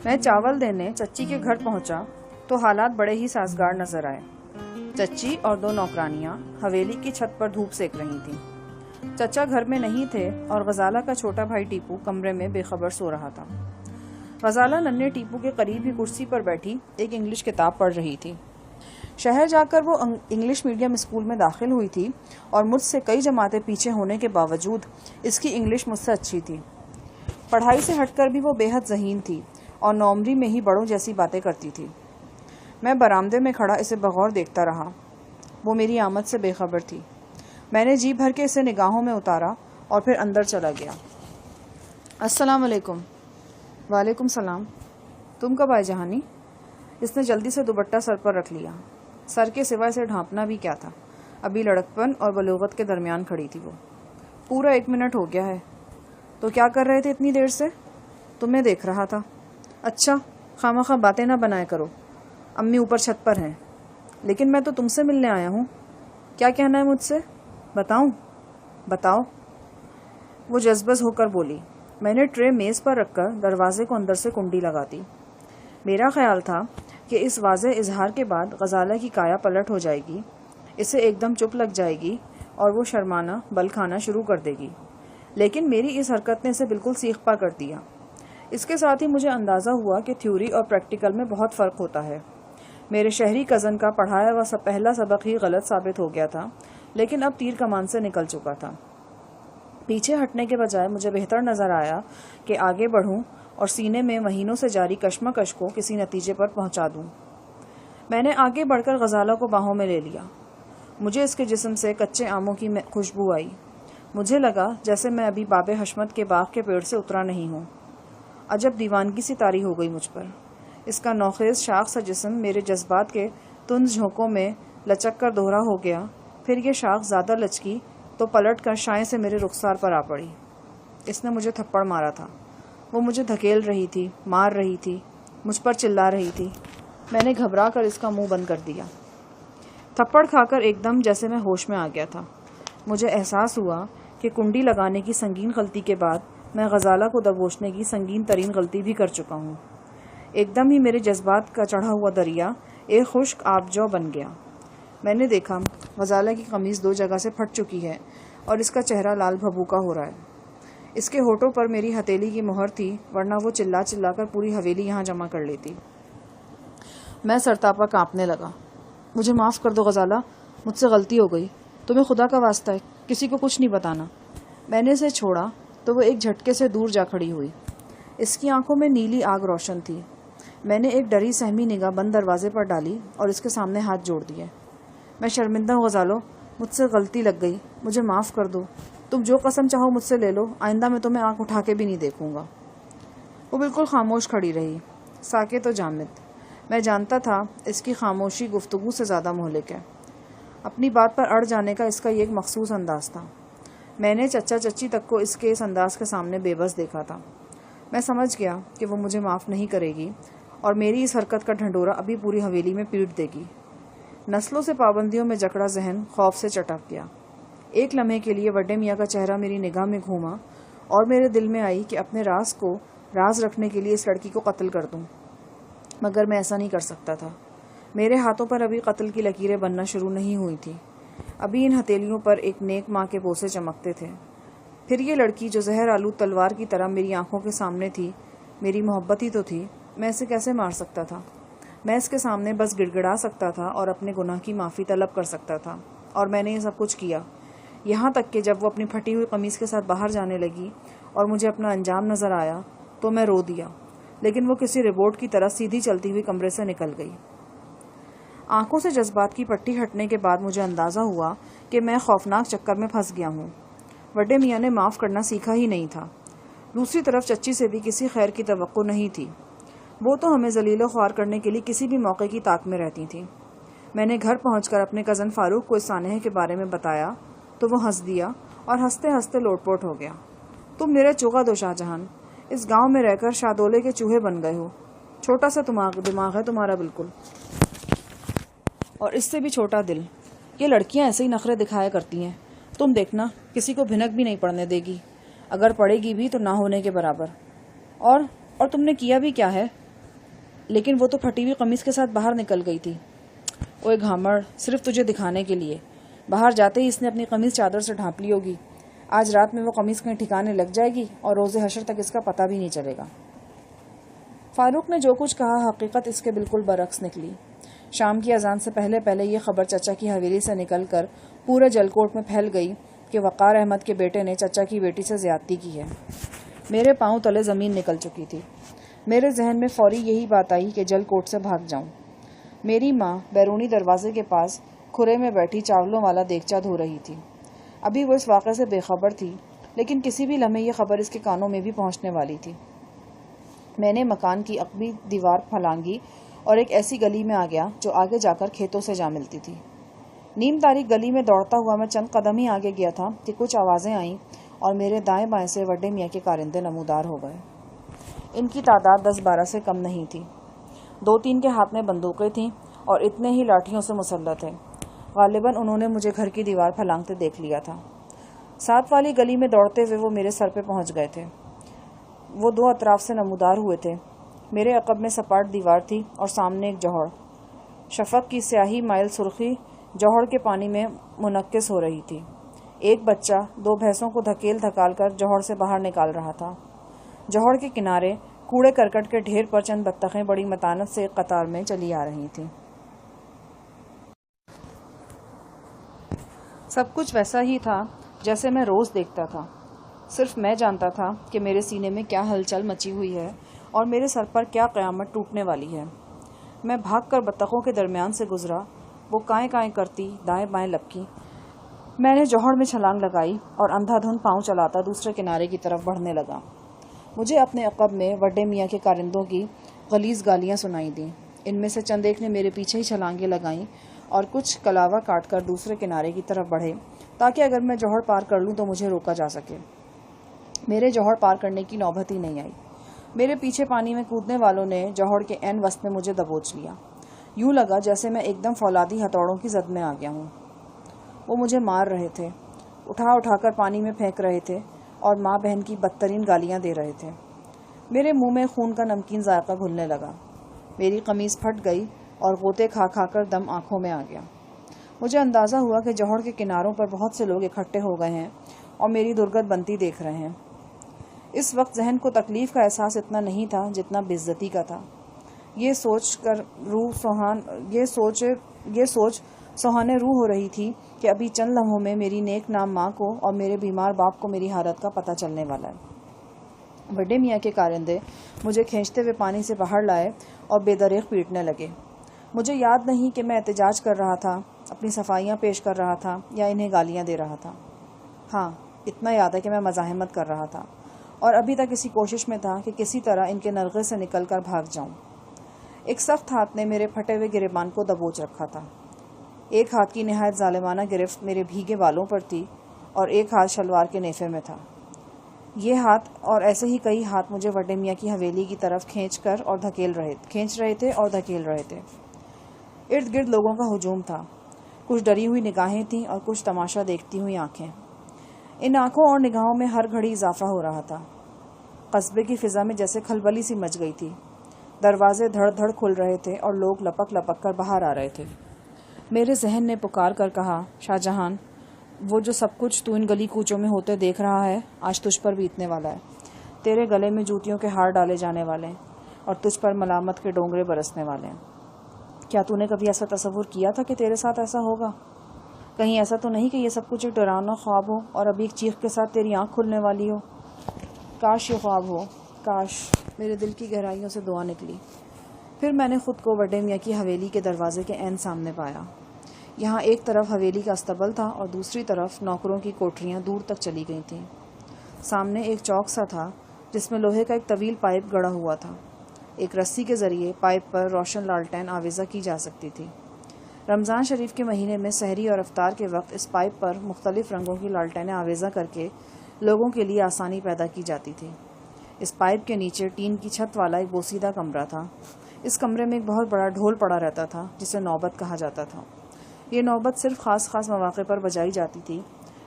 میں چاول دینے چچی کے گھر پہنچا تو حالات بڑے ہی سازگار نظر آئے۔ چچی اور دو نوکرانیاں حویلی کی چھت پر دھوپ سیک رہی تھیں۔ چچا گھر میں نہیں تھے اور غزالہ کا چھوٹا بھائی ٹیپو کمرے میں بے خبر سو رہا تھا۔ غزالہ ننھے ٹیپو کے قریب ہی کرسی پر بیٹھی ایک انگلش کتاب پڑھ رہی تھی۔ شہر جا کر وہ انگلش میڈیم اسکول میں داخل ہوئی تھی اور مجھ سے کئی جماعتیں پیچھے ہونے کے باوجود اس کی انگلش مجھ سے اچھی تھی۔ پڑھائی سے ہٹ کر بھی وہ بے حد ذہین تھی اور نومری میں ہی بڑوں جیسی باتیں کرتی تھی۔ میں برآمدے میں کھڑا اسے بغور دیکھتا رہا۔ وہ میری آمد سے بے خبر تھی۔ میں نے جی بھر کے اسے نگاہوں میں اتارا اور پھر اندر چلا گیا۔ السلام علیکم۔ وعلیکم السلام۔ تم کب آئے جہانی؟ اس نے جلدی سے دوپٹہ سر پر رکھ لیا۔ سر کے سوا اسے ڈھانپنا بھی کیا تھا، ابھی لڑکپن اور بلوغت کے درمیان کھڑی تھی وہ۔ پورا 1 منٹ ہو گیا ہے۔ تو کیا کر رہے تھے اتنی دیر سے؟ تمہیں دیکھ رہا تھا۔ اچھا، خواہ باتیں نہ بنائے کرو، امی اوپر چھت پر ہیں۔ لیکن میں تو تم سے ملنے آیا ہوں۔ کیا کہنا ہے مجھ سے؟ بتاؤں؟ بتاؤ۔ وہ جذبز ہو کر بولی۔ میں نے ٹرے میز پر رکھ کر دروازے کو اندر سے کنڈی لگا دی۔ میرا خیال تھا کہ اس واضح اظہار کے بعد غزالہ کی کایا پلٹ ہو جائے گی، اسے ایک دم چپ لگ جائے گی اور وہ شرمانا بل کھانا شروع کر دے گی، لیکن میری اس حرکت نے اسے بالکل سیخ پا کر دیا۔ اس کے ساتھ ہی مجھے اندازہ ہوا کہ تھیوری اور پریکٹیکل میں بہت فرق ہوتا ہے۔ میرے شہری کزن کا پڑھایا ہوا پہلا سبق ہی غلط ثابت ہو گیا تھا، لیکن اب تیر کمان سے نکل چکا تھا۔ پیچھے ہٹنے کے بجائے مجھے بہتر نظر آیا کہ آگے بڑھوں اور سینے میں مہینوں سے جاری کشمکش کو کسی نتیجے پر پہنچا دوں۔ میں نے آگے بڑھ کر غزالہ کو باہوں میں لے لیا۔ مجھے اس کے جسم سے کچے آموں کی خوشبو آئی۔ مجھے لگا جیسے میں ابھی باب حشمت کے باغ کے پیڑ سے اترا نہیں ہوں۔ عجب دیوانگی سی طاری ہو گئی مجھ پر۔ اس کا نوخیز شاخ سا جسم میرے جذبات کے تند جھونکوں میں لچک کر دوہرا ہو گیا۔ پھر یہ شاخ زیادہ لچکی تو پلٹ کر شائیں سے میرے رخسار پر آ پڑی۔ اس نے مجھے تھپڑ مارا تھا۔ وہ مجھے دھکیل رہی تھی، مار رہی تھی، مجھ پر چلا رہی تھی۔ میں نے گھبرا کر اس کا منہ بند کر دیا۔ تھپڑ کھا کر ایک دم جیسے میں ہوش میں آ گیا تھا۔ مجھے احساس ہوا کہ کنڈی لگانے کی سنگین غلطی کے بعد میں غزالہ کو دبوچنے کی سنگین ترین غلطی بھی کر چکا ہوں۔ ایک دم ہی میرے جذبات کا چڑھا ہوا دریا ایک خشک آب جو بن گیا۔ میں نے دیکھا غزالہ کی قمیض 2 جگہ سے پھٹ چکی ہے اور اس کا چہرہ لال بھبوکا ہو رہا ہے۔ اس کے ہونٹوں پر میری ہتھیلی کی مہر تھی، ورنہ وہ چلا چلا کر پوری حویلی یہاں جمع کر لیتی۔ میں سرتاپا کانپنے لگا۔ مجھے معاف کر دو غزالہ، مجھ سے غلطی ہو گئی، تمہیں خدا کا واسطہ ہے کسی کو کچھ نہیں بتانا۔ میں نے اسے چھوڑا تو وہ ایک جھٹکے سے دور جا کھڑی ہوئی۔ اس کی آنکھوں میں نیلی آگ روشن تھی۔ میں نے ایک ڈری سہمی نگاہ بند دروازے پر ڈالی اور اس کے سامنے ہاتھ جوڑ دیے۔ میں شرمندہ ہوں غزالو، مجھ سے غلطی لگ گئی، مجھے معاف کر دو۔ تم جو قسم چاہو مجھ سے لے لو، آئندہ میں تمہیں آنکھ اٹھا کے بھی نہیں دیکھوں گا۔ وہ بالکل خاموش کھڑی رہی، ساکت و جامد۔ میں جانتا تھا اس کی خاموشی گفتگو سے زیادہ مہلک ہے۔ اپنی بات پر اڑ جانے کا اس کا یہ ایک مخصوص انداز تھا۔ میں نے چچا چچی تک کو اس کے اس انداز کے سامنے بے بس دیکھا تھا۔ میں سمجھ گیا کہ وہ مجھے معاف نہیں کرے گی اور میری اس حرکت کا ڈھنڈورا ابھی پوری حویلی میں پیٹ دے گی۔ نسلوں سے پابندیوں میں جکڑا ذہن خوف سے چٹک گیا۔ ایک لمحے کے لیے وڈے میاں کا چہرہ میری نگاہ میں گھوما اور میرے دل میں آئی کہ اپنے راز کو راز رکھنے کے لیے اس لڑکی کو قتل کر دوں، مگر میں ایسا نہیں کر سکتا تھا۔ میرے ہاتھوں پر ابھی قتل کی لکیریں بننا شروع نہیں ہوئی تھی۔ ابھی ان ہتھیلیوں پر ایک نیک ماں کے بوسے چمکتے تھے۔ پھر یہ لڑکی جو زہر آلود تلوار کی طرح میری آنکھوں کے سامنے تھی، میری محبت ہی تو تھی۔ میں اسے کیسے مار سکتا تھا؟ میں اس کے سامنے بس گڑ گڑا سکتا تھا اور اپنے گناہ کی معافی طلب کر سکتا تھا، اور میں نے یہ سب کچھ کیا۔ یہاں تک کہ جب وہ اپنی پھٹی ہوئی قمیض کے ساتھ باہر جانے لگی اور مجھے اپنا انجام نظر آیا تو میں رو دیا، لیکن وہ کسی روبوٹ کی طرح سیدھی چلتی ہوئی کمرے سے نکل گئی۔ آنکھوں سے جذبات کی پٹی ہٹنے کے بعد مجھے اندازہ ہوا کہ میں خوفناک چکر میں پھنس گیا ہوں۔ وڈے میاں نے معاف کرنا سیکھا ہی نہیں تھا۔ دوسری طرف چچی سے بھی کسی خیر کی توقع نہیں تھی۔ وہ تو ہمیں ذلیل و خوار کرنے کے لیے کسی بھی موقع کی طاق میں رہتی تھیں۔ میں نے گھر پہنچ کر اپنے کزن فاروق کو اس سانحے کے بارے میں بتایا تو وہ ہنس دیا اور ہنستے ہنستے لوٹ پوٹ ہو گیا۔ تم میرے چوغا دو شاہ جہان، اس گاؤں میں رہ کر شادولے کے چوہے بن گئے ہو۔ چھوٹا سا دماغ ہے تمہارا بالکل، اور اس سے بھی چھوٹا دل۔ یہ لڑکیاں ایسے ہی نخرے دکھایا کرتی ہیں، تم دیکھنا کسی کو بھنک بھی نہیں پڑنے دے گی، اگر پڑے گی بھی تو نہ ہونے کے برابر۔ اور تم نے کیا بھی کیا ہے؟ لیکن وہ تو پھٹی ہوئی قمیص کے ساتھ باہر نکل گئی تھی۔ اوے گھامڑ، صرف تجھے دکھانے کے لیے۔ باہر جاتے ہی اس نے اپنی قمیص چادر سے ڈھانپ لی ہوگی۔ آج رات میں وہ قمیص کہیں ٹھکانے لگ جائے گی اور روز حشر تک اس کا پتہ بھی نہیں چلے گا۔ فاروق نے جو کچھ کہا حقیقت اس کے بالکل برعکس نکلی۔ شام کی اذان سے پہلے پہلے یہ خبر چچا کی حویلی سے نکل کر پورے جلکوٹ میں پھیل گئی کہ وقار احمد کے بیٹے نے چچا کی بیٹی سے زیادتی کی ہے۔ میرے پاؤں تلے زمین نکل چکی تھی۔ میرے ذہن میں فوری یہی بات آئی کہ جلکوٹ سے بھاگ جاؤں۔ میری ماں بیرونی دروازے کے پاس کھرے میں بیٹھی چاولوں والا دیگچا دھو رہی تھی۔ ابھی وہ اس واقعے سے بے خبر تھی، لیکن کسی بھی لمحے یہ خبر اس کے کانوں میں بھی پہنچنے والی تھی۔ میں نے مکان کی عقبی دیوار پھلانگی اور ایک ایسی گلی میں آ گیا جو آگے جا کر کھیتوں سے جا ملتی تھی۔ نیم تاریک گلی میں دوڑتا ہوا میں چند قدم ہی آگے گیا تھا کہ کچھ آوازیں آئیں اور میرے دائیں بائیں سے وڈے میاں کے کارندے نمودار ہو گئے۔ ان کی تعداد 10-12 سے کم نہیں تھی۔ 2-3 کے ہاتھ میں بندوقیں تھیں اور اتنے ہی لاٹھیوں سے مسلح تھے۔ غالباً انہوں نے مجھے گھر کی دیوار پھلانگتے دیکھ لیا تھا۔ ساتھ والی گلی میں دوڑتے ہوئے وہ میرے سر پہ پہنچ گئے تھے۔ وہ 2 اطراف سے نمودار ہوئے تھے۔ میرے عقب میں سپاٹ دیوار تھی اور سامنے ایک جوہر۔ شفق کی سیاہی مائل سرخی جوہر کے پانی میں منعکس ہو رہی تھی۔ ایک بچہ 2 بھینسوں کو دھکیل دھکال کر جوہر سے باہر نکال رہا تھا۔ جوہر کے کنارے کوڑے کرکٹ کے ڈھیر پر چند بطخیں بڑی متانت سے ایک قطار میں چلی آ رہی تھیں۔ سب کچھ ویسا ہی تھا جیسے میں روز دیکھتا تھا۔ صرف میں جانتا تھا کہ میرے سینے میں کیا ہلچل مچی ہوئی ہے اور میرے سر پر کیا قیامت ٹوٹنے والی ہے۔ میں بھاگ کر بطخوں کے درمیان سے گزرا۔ وہ کائیں کائیں کرتی دائیں بائیں لپکیں۔ میں نے جوہر میں چھلانگ لگائی اور اندھا دھند پاؤں چلاتا دوسرے کنارے کی طرف بڑھنے لگا۔ مجھے اپنے عقب میں وڈے میاں کے کارندوں کی غلیظ گالیاں سنائی دیں۔ ان میں سے چند ایک نے میرے پیچھے ہی چھلانگیں لگائیں اور کچھ کلاوا کاٹ کر دوسرے کنارے کی طرف بڑھے تاکہ اگر میں جوہر پار کر لوں تو مجھے روکا جا سکے۔ میرے جوہر پار کرنے کی نوبت ہی نہیں آئی۔ میرے پیچھے پانی میں کودنے والوں نے جوہر کے عین وسط میں مجھے دبوچ لیا۔ یوں لگا جیسے میں ایک دم فولادی ہتھوڑوں کی زد میں آ گیا ہوں۔ وہ مجھے مار رہے تھے، اٹھا اٹھا کر پانی میں پھینک رہے تھے اور ماں بہن کی بدترین گالیاں دے رہے تھے۔ میرے منہ میں خون کا نمکین ذائقہ گھلنے لگا۔ میری قمیص پھٹ گئی اور غوطے کھا کھا کر دم آنکھوں میں آ گیا۔ مجھے اندازہ ہوا کہ جوہر کے کناروں پر بہت سے لوگ اکٹھے ہو گئے ہیں اور میری درگت بنتی دیکھ رہے ہیں۔ اس وقت ذہن کو تکلیف کا احساس اتنا نہیں تھا جتنا بے عزتی کا تھا۔ یہ سوچ سوہانے روح ہو رہی تھی کہ ابھی چند لمحوں میں میری نیک نام ماں کو اور میرے بیمار باپ کو میری حالت کا پتہ چلنے والا ہے۔ بڑے میاں کے کارندے مجھے کھینچتے ہوئے پانی سے باہر لائے اور بے دریغ پیٹنے لگے۔ مجھے یاد نہیں کہ میں احتجاج کر رہا تھا، اپنی صفائیاں پیش کر رہا تھا یا انہیں گالیاں دے رہا تھا۔ ہاں، اتنا یاد ہے کہ میں مزاحمت کر رہا تھا اور ابھی تک اسی کوشش میں تھا کہ کسی طرح ان کے نرغے سے نکل کر بھاگ جاؤں۔ ایک سخت ہاتھ نے میرے پھٹے ہوئے گریبان کو دبوچ رکھا تھا۔ ایک ہاتھ کی نہایت ظالمانہ گرفت میرے بھیگے بالوں پر تھی اور ایک ہاتھ شلوار کے نیفے میں تھا۔ یہ ہاتھ اور ایسے ہی کئی ہاتھ مجھے وڈے میاں کی حویلی کی طرف کھینچ رہے تھے اور دھکیل رہے تھے۔ ارد گرد لوگوں کا ہجوم تھا۔ کچھ ڈری ہوئی نگاہیں تھیں اور کچھ تماشا دیکھتی ہوئی آنکھیں۔ ان آنکھوں اور نگاہوں میں ہر گھڑی اضافہ ہو رہا تھا۔ قصبے کی فضا میں جیسے کھلبلی سی مچ گئی تھی۔ دروازے دھڑ دھڑ کھل رہے تھے اور لوگ لپک لپک کر باہر آ رہے تھے۔ میرے ذہن نے پکار کر کہا، شاہ جہان، وہ جو سب کچھ تو ان گلی کوچوں میں ہوتے دیکھ رہا ہے آج تجھ پر بیتنے والا ہے۔ تیرے گلے میں جوتیوں کے ہار ڈالے جانے والے ہیں اور تجھ پر ملامت کے ڈونگرے برسنے والے ہیں۔ کیا تو نے کبھی ایسا تصور کیا تھا کہ تیرے ساتھ ایسا ہوگا؟ کہیں ایسا تو نہیں کہ یہ سب کچھ ایک ڈراؤنا خواب ہو اور ابھی ایک چیخ کے ساتھ تیری آنکھ کھلنے والی ہو؟ کاش یہ خواب ہو، کاش۔ میرے دل کی گہرائیوں سے دعا نکلی۔ پھر میں نے خود کو وڈے میاں کی حویلی کے دروازے کے عین سامنے پایا۔ یہاں ایک طرف حویلی کا استبل تھا اور دوسری طرف نوکروں کی کوٹریاں دور تک چلی گئی تھیں۔ سامنے ایک چوک سا تھا جس میں لوہے کا ایک طویل پائپ گڑا ہوا تھا۔ ایک رسی کے ذریعے پائپ پر روشن لالٹین آویزہ کی جا سکتی تھی۔ رمضان شریف کے مہینے میں سحری اور افطار کے وقت اس پائپ پر مختلف رنگوں کی لالٹینیں آویزہ کر کے لوگوں کے لیے آسانی پیدا کی جاتی تھی۔ اس پائپ کے نیچے ٹین کی چھت والا ایک بوسیدہ کمرہ تھا۔ اس کمرے میں ایک بہت بڑا ڈھول پڑا رہتا تھا جسے نوبت کہا جاتا تھا۔ یہ نوبت صرف خاص مواقع پر بجائی جاتی تھی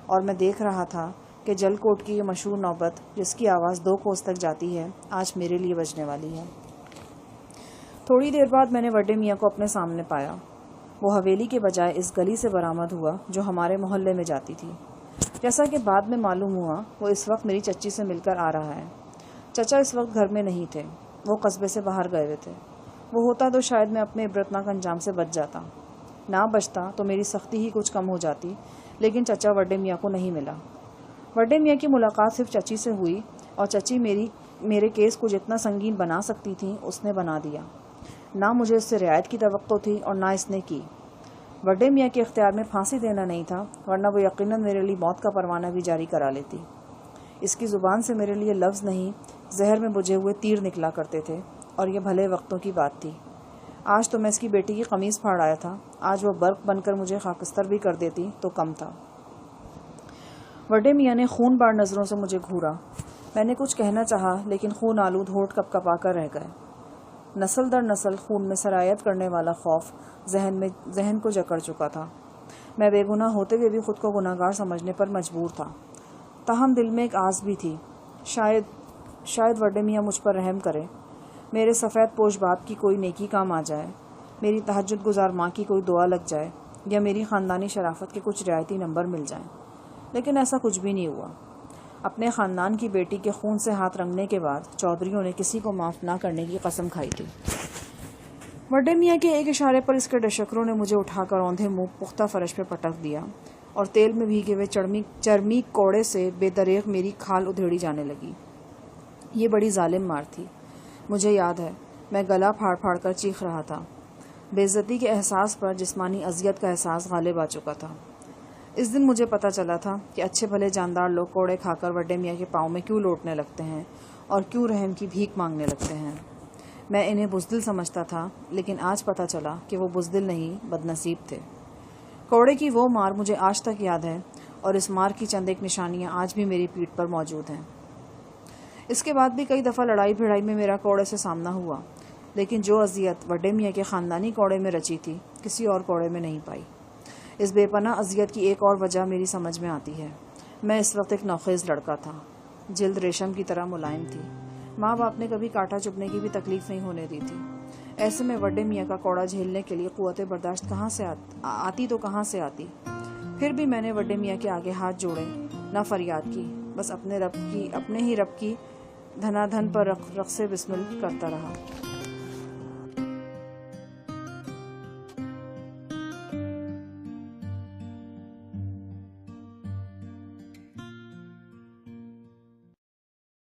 اور میں دیکھ رہا تھا کہ جل کوٹ کی یہ مشہور نوبت جس کی آواز 2 کوس تک جاتی ہے آج میرے لیے بجنے والی ہے۔ تھوڑی دیر بعد میں نے وڈے میاں کو اپنے سامنے پایا۔ وہ حویلی کے بجائے اس گلی سے برآمد ہوا جو ہمارے محلے میں جاتی تھی۔ جیسا کہ بعد میں معلوم ہوا وہ اس وقت میری چچی سے مل کر آ رہا ہے۔ چچا اس وقت گھر میں نہیں تھے، وہ قصبے سے باہر گئے ہوئے تھے۔ وہ ہوتا تو شاید میں اپنے عبرتناک انجام سے بچ جاتا، نہ بچتا تو میری سختی ہی کچھ کم ہو جاتی، لیکن چچا وڈے میاں کو نہیں ملا۔ وڈے میاں کی ملاقات صرف چچی سے ہوئی اور چچی میرے کیس کو جتنا سنگین بنا سکتی تھی اس نے بنا دیا۔ نہ مجھے اس سے رعایت کی توقع تھی اور نہ اس نے کی۔ وڈے میاں کے اختیار میں پھانسی دینا نہیں تھا، ورنہ وہ یقیناً میرے لیے موت کا پروانہ بھی جاری کرا لیتی۔ اس کی زبان سے میرے لیے لفظ نہیں، زہر میں بجھے ہوئے تیر نکلا کرتے تھے، اور یہ بھلے وقتوں کی بات تھی۔ آج تو میں اس کی بیٹی کی قمیص پھاڑ آیا تھا، آج وہ برق بن کر مجھے خاکستر بھی کر دیتی تو کم تھا۔ وڈے میاں نے خون بار نظروں سے مجھے گھورا۔ میں نے کچھ کہنا چاہا، لیکن خون آلود ہونٹ کپ کپا کر رہ گئے۔ نسل در نسل خون میں سرایت کرنے والا خوف ذہن کو جکڑ چکا تھا۔ میں بے گناہ ہوتے ہوئے بھی خود کو گناہگار سمجھنے پر مجبور تھا۔ تاہم دل میں ایک آس بھی تھی، شاید وڈے میاں مجھ پر رحم کرے، میرے سفید پوش باپ کی کوئی نیکی کام آ جائے، میری تہجد گزار ماں کی کوئی دعا لگ جائے، یا میری خاندانی شرافت کے کچھ رعایتی نمبر مل جائیں۔ لیکن ایسا کچھ بھی نہیں ہوا۔ اپنے خاندان کی بیٹی کے خون سے ہاتھ رنگنے کے بعد چودھریوں نے کسی کو معاف نہ کرنے کی قسم کھائی تھی۔ وڈے میاں کے ایک اشارے پر اس کے ڈشکروں نے مجھے اٹھا کر اوندھے منہ پختہ فرش پہ پٹک دیا، اور تیل میں بھیگے ہوئے چرمی کوڑے سے بے دریغ میری کھال ادھیڑی جانے لگی۔ یہ بڑی ظالم مار تھی۔ مجھے یاد ہے میں گلا پھاڑ پھاڑ کر چیخ رہا تھا۔ بے عزتی کے احساس پر جسمانی اذیت کا احساس غالب آ چکا تھا۔ اس دن مجھے پتہ چلا تھا کہ اچھے بھلے جاندار لوگ کوڑے کھا کر وڈے میاں کے پاؤں میں کیوں لوٹنے لگتے ہیں اور کیوں رحم کی بھیک مانگنے لگتے ہیں۔ میں انہیں بزدل سمجھتا تھا، لیکن آج پتہ چلا کہ وہ بزدل نہیں، بدنصیب تھے۔ کوڑے کی وہ مار مجھے آج تک یاد ہے، اور اس مار کی چند ایک نشانیاں آج بھی میری پیٹھ پر موجود ہیں۔ اس کے بعد بھی کئی دفعہ لڑائی بھڑائی میں میرا کوڑے سے سامنا ہوا، لیکن جو اذیت وڈے میاں کے خاندانی کوڑے میں رچی تھی کسی اور کوڑے میں نہیں پائی۔ اس بے پناہ اذیت کی ایک اور وجہ میری سمجھ میں آتی ہے۔ میں اس وقت ایک نوخیز لڑکا تھا، جلد ریشم کی طرح ملائم تھی، ماں باپ نے کبھی کاٹا چبھنے کی بھی تکلیف نہیں ہونے دی تھی۔ ایسے میں وڈے میاں کا کوڑا جھیلنے کے لیے قوت برداشت کہاں سے آتی تو کہاں سے آتی۔ پھر بھی میں نے وڈے میاں کے آگے ہاتھ جوڑے، نہ فریاد کی، بس اپنے ہی رب کی دھنا دھن پر رقص بسمل کرتا رہا۔